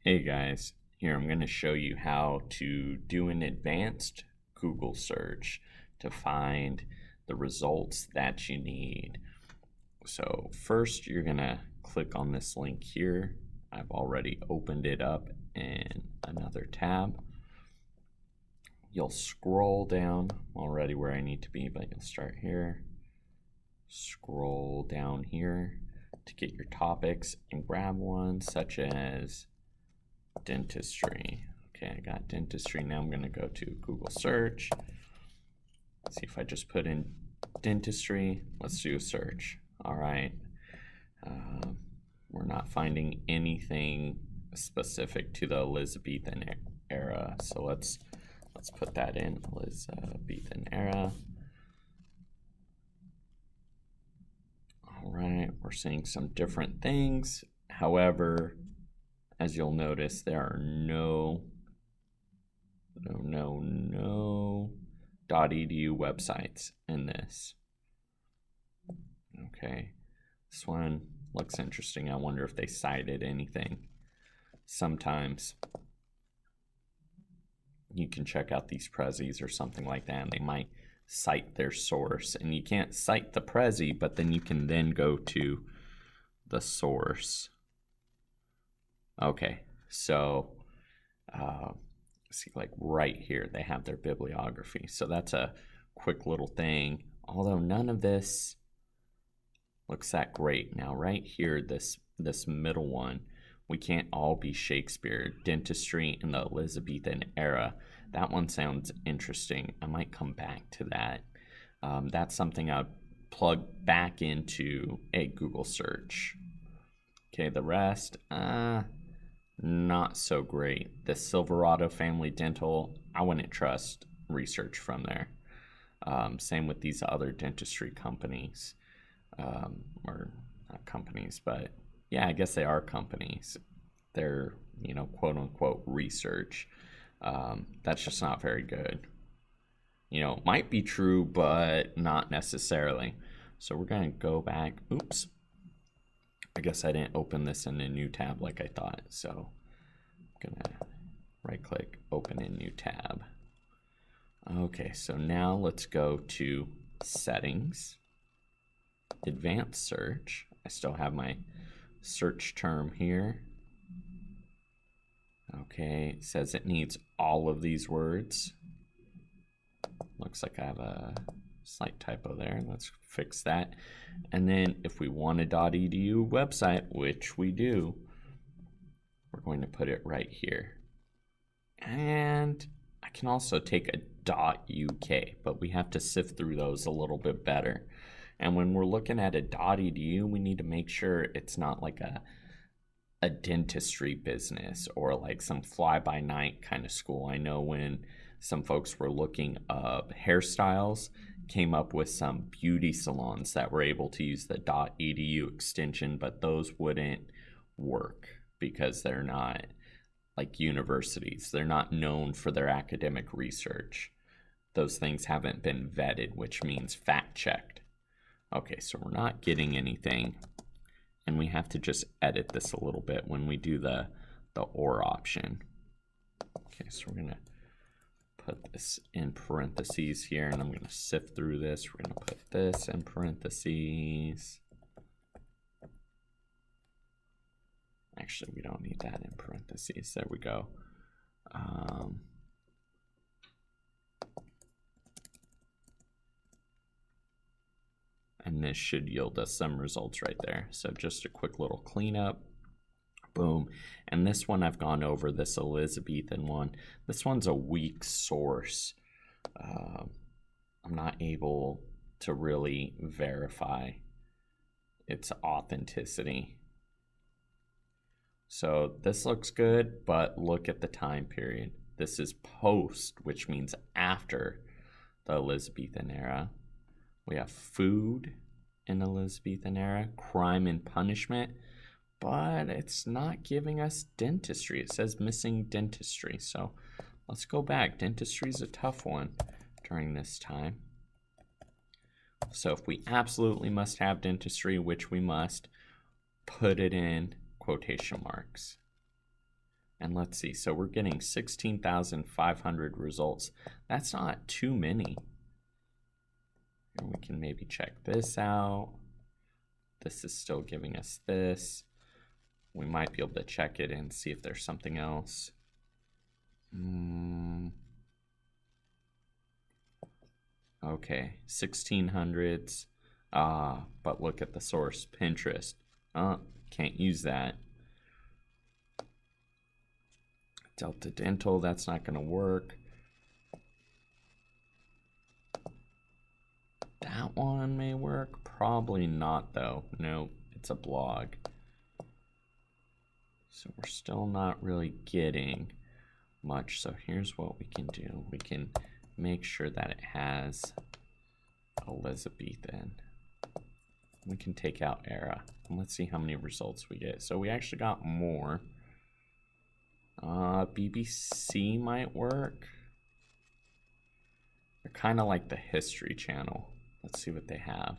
Hey guys, here I'm going to show you how to do an advanced Google search to find the results that you need. So first you're going to click on this link here. I've already opened it up in another tab. You'll scroll down already where I need to be, but you'll start here. Scroll down here to get your topics and grab one such as dentistry. Okay, I got dentistry. Now I'm going to go to Google search. See if I just put in dentistry. Let's do a search. All right. We're not finding anything specific to the Elizabethan era. So let's put that in, Elizabethan era. All right, we're seeing some different things. However, as you'll notice, there are no .edu websites in this. Okay, this one looks interesting. I wonder if they cited anything. Sometimes you can check out these Prezis or something like that, and they might cite their source. And you can't cite the Prezi, but then you can then go to the source. Okay, so see, like right here, they have their bibliography. So that's a quick little thing. Although none of this looks that great. Now, right here, this middle one, we can't all be Shakespeare. Dentistry in the Elizabethan era. That one sounds interesting. I might come back to that. That's something I'd plug back into a Google search. Okay, the rest, not so great. The Silverado Family Dental, I wouldn't trust research from there. Same with these other dentistry companies. Or not companies, but yeah, I guess they are companies. They're, quote unquote research. That's just not very good. Might be true, but not necessarily. So we're going to go back. Oops. I guess I didn't open this in a new tab like I thought. So I'm going to right click, open in new tab. Okay, so now let's go to settings, advanced search. I still have my search term here. Okay, it says it needs all of these words. Looks like I have a slight typo there. Let's fix that. And then if we want a .edu website, which we do, we're going to put it right here. And I can also take a .uk, but we have to sift through those a little bit better. And when we're looking at a .edu, we need to make sure it's not like a dentistry business or like some fly-by-night kind of school. I know when some folks were looking up hairstyles, came up with some beauty salons that were able to use the .edu extension, but those wouldn't work because they're not like universities. They're not known for their academic research. Those things haven't been vetted, which means fact-checked. Okay, so we're not getting anything. And we have to just edit this a little bit when we do the OR option. Okay, so we're going to put this in parentheses here, and I'm going to sift through this. We're going to put this in parentheses. Actually, we don't need that in parentheses. There we go. And this should yield us some results right there. So just a quick little cleanup. Boom. And this one I've gone over, this Elizabethan one. This one's a weak source. I'm not able to really verify its authenticity. So this looks good, but look at the time period. This is post, which means after the Elizabethan era. We have food in the Elizabethan era, crime and punishment, but it's not giving us dentistry. It says missing dentistry. So let's go back. Dentistry is a tough one during this time. So if we absolutely must have dentistry, which we must, put it in quotation marks. And let's see, so we're getting 16,500 results. That's not too many. And we can maybe check this out. This is still giving us this. We might be able to check it and see if there's something else. Okay, 1600s. But look at the source, Pinterest. Can't use that. Delta Dental, that's not going to work. That one may work. Probably not, though. No, it's a blog. So we're still not really getting much. So here's what we can do. We can make sure that it has Elizabethan. We can take out era. And let's see how many results we get. So we actually got more. BBC might work. They're kind of like the History Channel. Let's see what they have.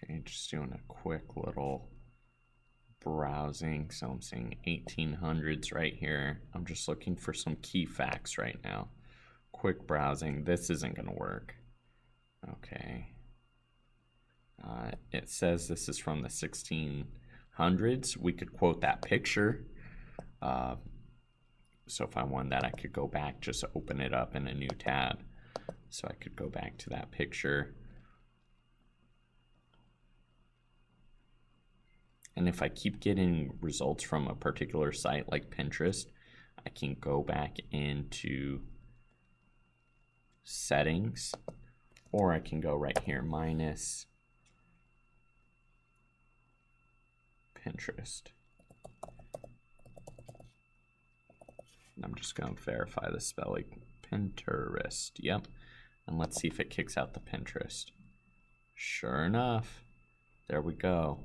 Okay, just doing a quick little browsing. So I'm seeing 1800s right here. I'm just looking for some key facts right now. Quick browsing. This isn't going to work. Okay. It says this is from the 1600s. We could quote that picture. So if I wanted that, I could go back, just open it up in a new tab. So I could go back to that picture. And if I keep getting results from a particular site like Pinterest, I can go back into settings, or I can go right here, minus Pinterest. I'm just going to verify the spelling. Pinterest, yep. And let's see if it kicks out the Pinterest. Sure enough, there we go.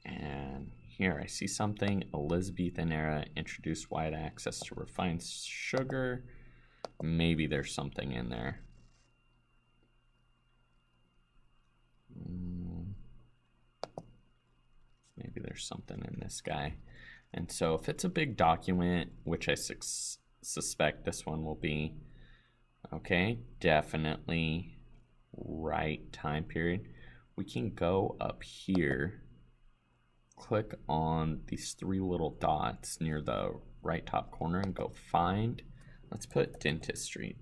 And here I see something, Elizabethan era introduced wide access to refined sugar. Maybe there's something in there. Maybe there's something in this guy. And so if it's a big document, which I suspect this one will be, okay, definitely right time period. We can go up here, click on these three little dots near the right top corner and go find. Let's put dentistry,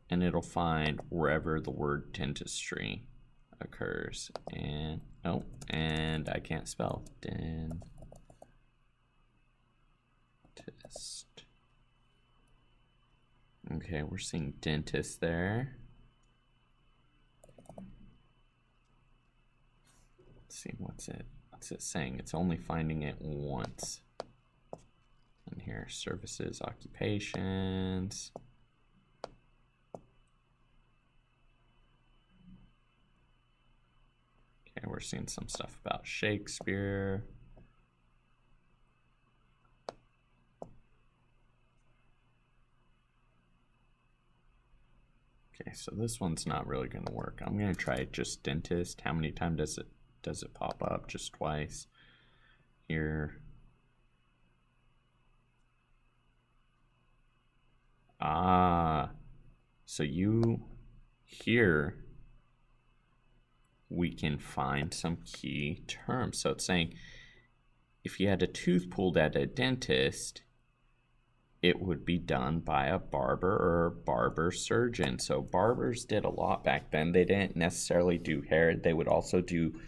and it'll find wherever the word dentistry occurs. And oh, and I can't spell dentist. Okay, we're seeing dentist there. Let's see, what's it saying? It's only finding it once. And here, services, occupations. Okay, we're seeing some stuff about Shakespeare. Okay, so this one's not really going to work. I'm going to try just dentist. How many times does it pop up? Just twice. Here. So here we can find some key terms. So it's saying if you had a tooth pulled at a dentist, it would be done by a barber or a barber surgeon. So barbers did a lot back then. They didn't necessarily do hair. They would also do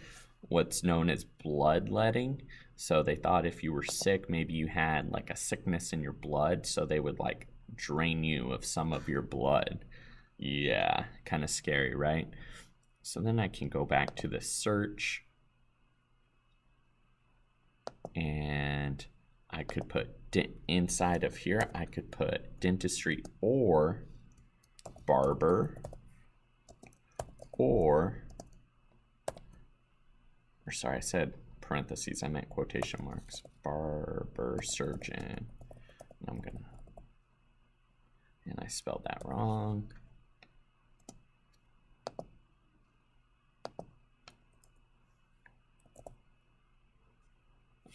what's known as bloodletting. So they thought if you were sick, maybe you had like a sickness in your blood. So they would like drain you of some of your blood. Yeah, kind of scary, right? So then I can go back to the search. And I could put inside of here, I could put dentistry or barber or sorry, I said parentheses, I meant quotation marks, barber surgeon. And I spelled that wrong.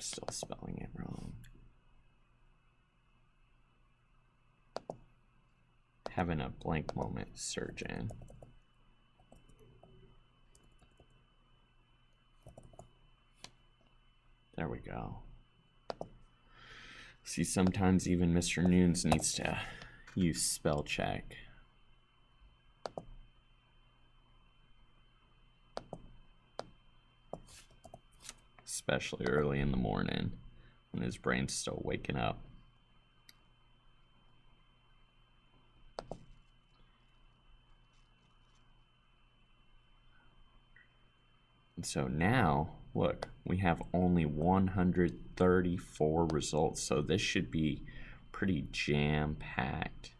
Still spelling it wrong. Having a blank moment, surgeon. There we go. See, sometimes even Mr. Nunes needs to use spell check. Especially early in the morning when his brain's still waking up. And so now, look, we have only 134 results, so this should be pretty jam-packed.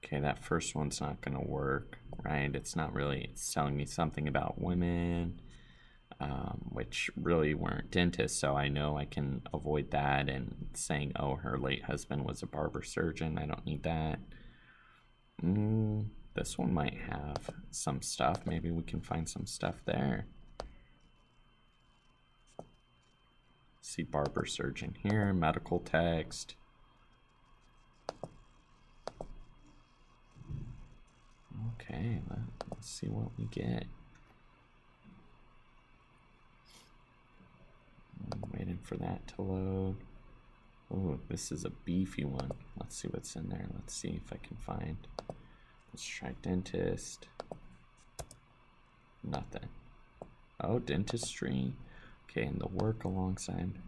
Okay, that first one's not going to work, right? It's not really, it's telling me something about women, which really weren't dentists, so I know I can avoid that, and saying, oh, her late husband was a barber surgeon, I don't need that. This one might have some stuff. Maybe we can find some stuff there. See barber surgeon here, medical text. Okay, let's see what we get. I'm waiting for that to load. Oh, this is a beefy one. Let's see what's in there. Let's see if I can find. Let's try dentist. Nothing. Oh, dentistry. Okay, and the work alongside.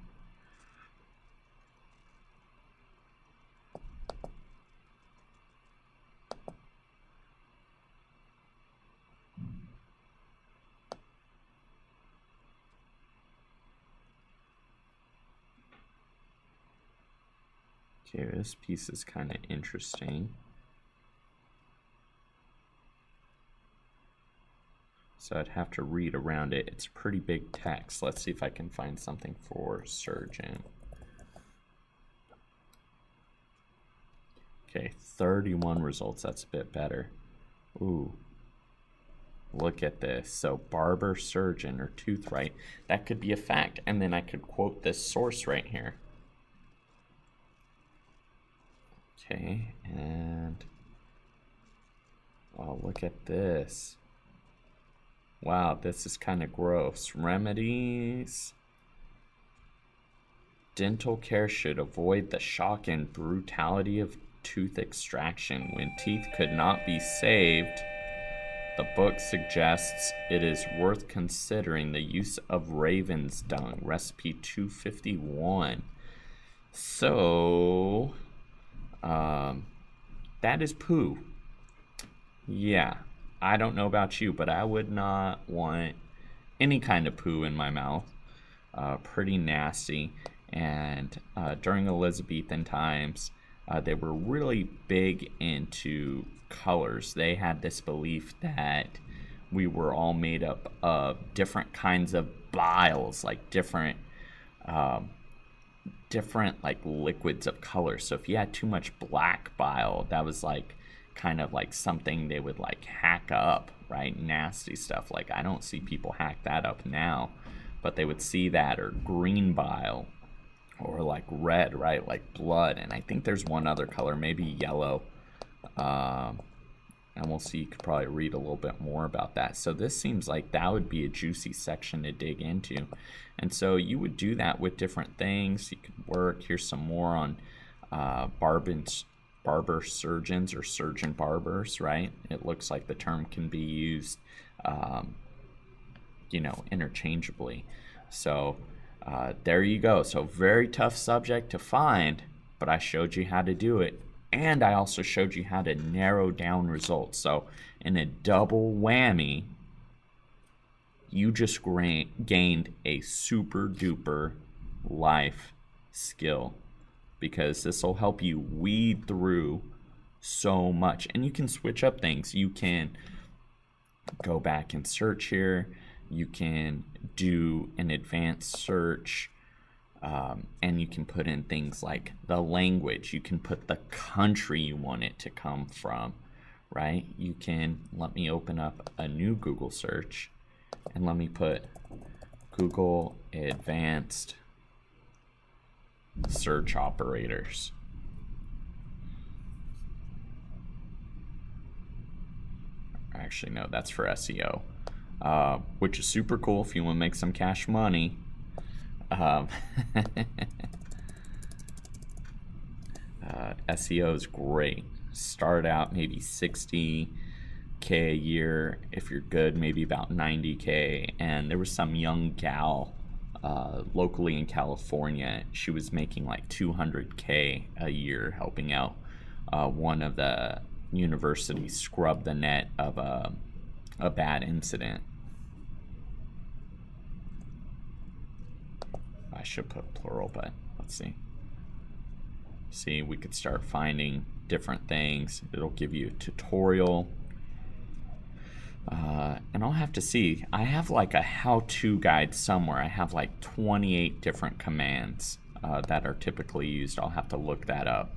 Okay, this piece is kind of interesting. So I'd have to read around it. It's pretty big text. Let's see if I can find something for surgeon. Okay, 31 results. That's a bit better. Ooh, look at this. So barber, surgeon, or tooth right. That could be a fact. And then I could quote this source right here. Okay, and oh, look at this. Wow, this is kind of gross. Remedies. Dental care should avoid the shock and brutality of tooth extraction. When teeth could not be saved, the book suggests it is worth considering the use of raven's dung, recipe 251. So, that is poo. Yeah. I don't know about you, but I would not want any kind of poo in my mouth. Pretty nasty. And during Elizabethan times, they were really big into colors. They had this belief that we were all made up of different kinds of biles, like different like liquids of color. So if you had too much black bile, that was like kind of like something they would like hack up, right? Nasty stuff. Like I don't see people hack that up now, but they would see that, or green bile, or like red, right? Like blood. And I think there's one other color, maybe yellow. And we'll see, you could probably read a little bit more about that. So this seems like that would be a juicy section to dig into. And so you would do that with different things. You could work. Here's some more on barber surgeons or surgeon barbers, right? It looks like the term can be used, interchangeably. So there you go. So very tough subject to find, but I showed you how to do it. And I also showed you how to narrow down results. So in a double whammy, you just gained a super duper life skill, because this will help you weed through so much. And you can switch up things. You can go back and search here. You can do an advanced search, and you can put in things like the language. You can put the country you want it to come from, right? You can, let me open up a new Google search, and let me put Google Advanced Search Operators. Actually, no, that's for SEO, which is super cool if you want to make some cash money. SEO is great. Start out maybe 60K a year. If you're good, maybe about 90K. And there was some young gal locally in California. She was making like 200K a year helping out one of the universities scrub the net of a bad incident. I should put plural, but let's see. See, we could start finding different things. It'll give you a tutorial. And I'll have to see. I have like a how-to guide somewhere. I have like 28 different commands that are typically used. I'll have to look that up.